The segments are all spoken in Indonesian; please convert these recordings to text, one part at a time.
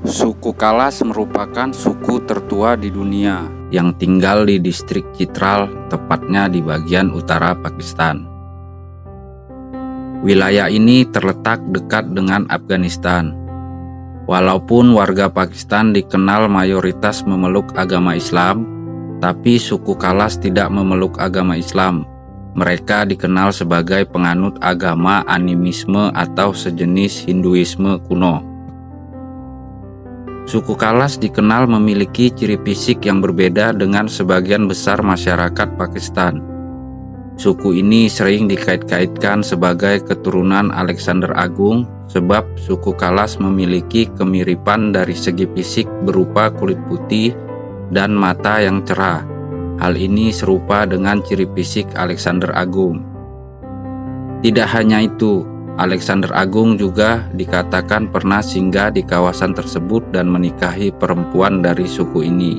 Suku Kalas merupakan suku tertua di dunia yang tinggal di distrik Chitral, tepatnya di bagian utara Pakistan. Wilayah ini terletak dekat dengan Afghanistan. Walaupun warga Pakistan dikenal mayoritas memeluk agama Islam, tapi suku Kalas tidak memeluk agama Islam. Mereka dikenal sebagai penganut agama animisme atau sejenis Hinduisme kuno. Suku Kalas dikenal memiliki ciri fisik yang berbeda dengan sebagian besar masyarakat Pakistan. Suku ini sering dikait-kaitkan sebagai keturunan Alexander Agung sebab suku Kalas memiliki kemiripan dari segi fisik berupa kulit putih dan mata yang cerah. Hal ini serupa dengan ciri fisik Alexander Agung. Tidak hanya itu, Alexander Agung juga dikatakan pernah singgah di kawasan tersebut dan menikahi perempuan dari suku ini.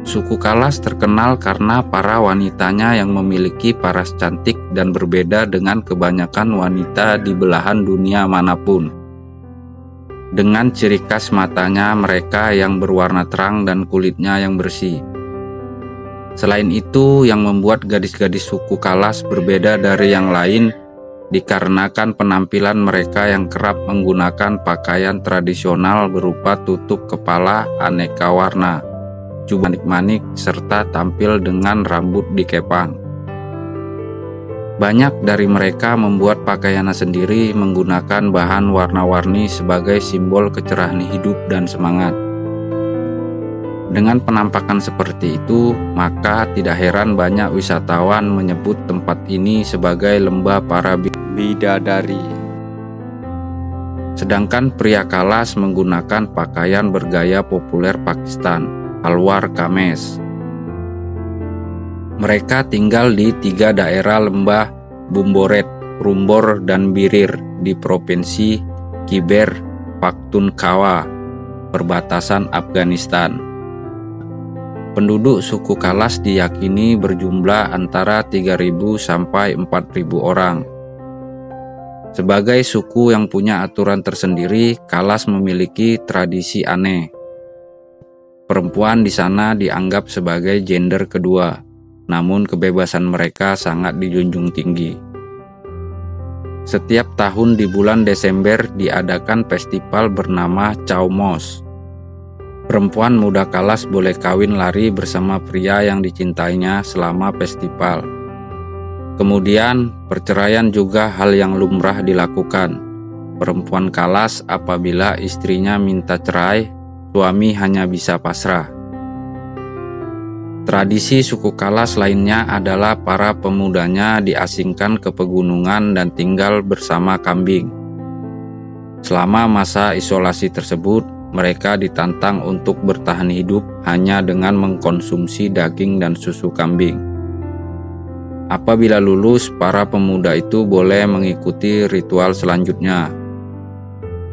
Suku Kalas terkenal karena para wanitanya yang memiliki paras cantik dan berbeda dengan kebanyakan wanita di belahan dunia manapun. Dengan ciri khas matanya mereka yang berwarna terang dan kulitnya yang bersih. Selain itu, yang membuat gadis-gadis suku Kalas berbeda dari yang lain dikarenakan penampilan mereka yang kerap menggunakan pakaian tradisional berupa tutup kepala aneka warna, manik-manik, serta tampil dengan rambut dikepang. Banyak dari mereka membuat pakaiannya sendiri menggunakan bahan warna-warni sebagai simbol kecerahan hidup dan semangat. Dengan penampakan seperti itu, maka tidak heran banyak wisatawan menyebut tempat ini sebagai lembah para bidadari. Sedangkan pria Kalas menggunakan pakaian bergaya populer Pakistan, salwar kameez. Mereka tinggal di 3 daerah lembah Bumboret, Rumbor, dan Birir di Provinsi Khyber Pakhtunkhwa, perbatasan Afghanistan. Penduduk suku Kalas diyakini berjumlah antara 3.000 sampai 4.000 orang. Sebagai suku yang punya aturan tersendiri, Kalas memiliki tradisi aneh. Perempuan di sana dianggap sebagai gender kedua, namun kebebasan mereka sangat dijunjung tinggi. Setiap tahun di bulan Desember diadakan festival bernama Chow Mos. Perempuan muda Kalas boleh kawin lari bersama pria yang dicintainya selama festival. Kemudian, perceraian juga hal yang lumrah dilakukan. Perempuan Kalas apabila istrinya minta cerai, suami hanya bisa pasrah. Tradisi suku Kalas lainnya adalah para pemudanya diasingkan ke pegunungan dan tinggal bersama kambing. Selama masa isolasi tersebut, mereka ditantang untuk bertahan hidup hanya dengan mengkonsumsi daging dan susu kambing. Apabila lulus, para pemuda itu boleh mengikuti ritual selanjutnya.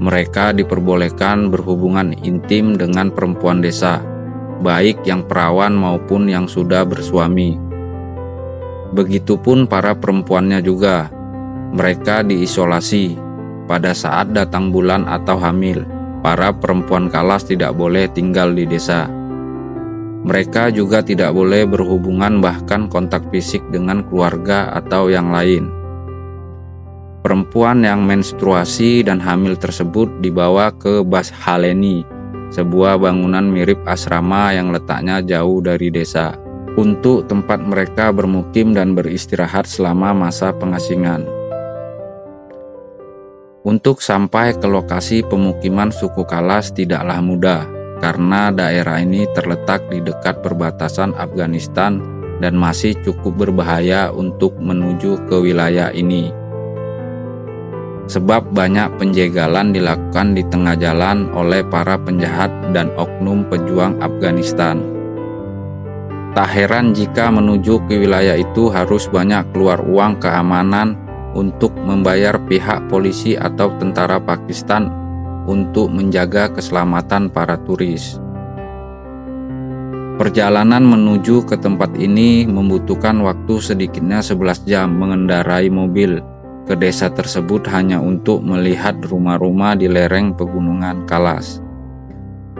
Mereka diperbolehkan berhubungan intim dengan perempuan desa, baik yang perawan maupun yang sudah bersuami. Begitupun para perempuannya juga. Mereka diisolasi. Pada saat datang bulan atau hamil, para perempuan Kalas tidak boleh tinggal di desa. Mereka juga tidak boleh berhubungan bahkan kontak fisik dengan keluarga atau yang lain. Perempuan yang menstruasi dan hamil tersebut dibawa ke Bashaleni, sebuah bangunan mirip asrama yang letaknya jauh dari desa, untuk tempat mereka bermukim dan beristirahat selama masa pengasingan. Untuk sampai ke lokasi pemukiman suku Kalas tidaklah mudah, karena daerah ini terletak di dekat perbatasan Afghanistan dan masih cukup berbahaya untuk menuju ke wilayah ini. Sebab banyak penjegalan dilakukan di tengah jalan oleh para penjahat dan oknum pejuang Afghanistan. Tak heran jika menuju ke wilayah itu harus banyak keluar uang keamanan untuk membayar pihak polisi atau tentara Pakistan untuk menjaga keselamatan para turis. Perjalanan menuju ke tempat ini membutuhkan waktu sedikitnya 11 jam mengendarai mobil, ke desa tersebut hanya untuk melihat rumah-rumah di lereng pegunungan Kalas.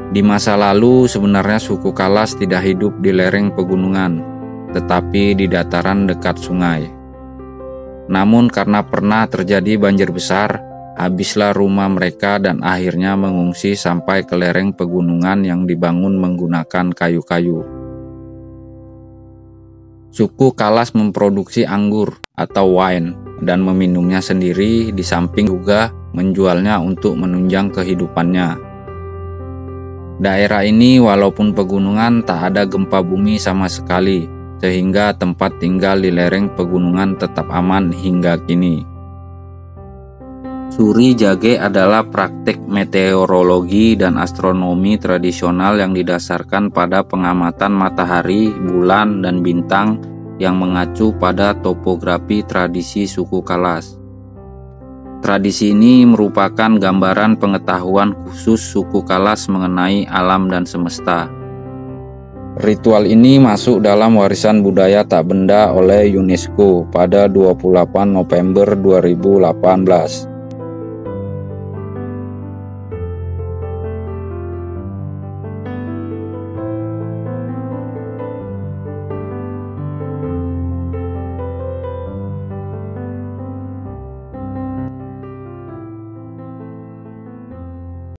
Di masa lalu sebenarnya suku Kalas tidak hidup di lereng pegunungan, tetapi di dataran dekat sungai. Namun karena pernah terjadi banjir besar, habislah rumah mereka dan akhirnya mengungsi sampai ke lereng pegunungan yang dibangun menggunakan kayu-kayu. Suku Kalas memproduksi anggur atau wine dan meminumnya sendiri, di samping juga menjualnya untuk menunjang kehidupannya. Daerah ini walaupun pegunungan tak ada gempa bumi sama sekali, sehingga tempat tinggal di lereng pegunungan tetap aman hingga kini. Suri Jage adalah praktek meteorologi dan astronomi tradisional yang didasarkan pada pengamatan matahari, bulan, dan bintang yang mengacu pada topografi tradisi suku Kalas. Tradisi ini merupakan gambaran pengetahuan khusus suku Kalas mengenai alam dan semesta. Ritual ini masuk dalam warisan budaya tak benda oleh UNESCO pada 28 November 2018.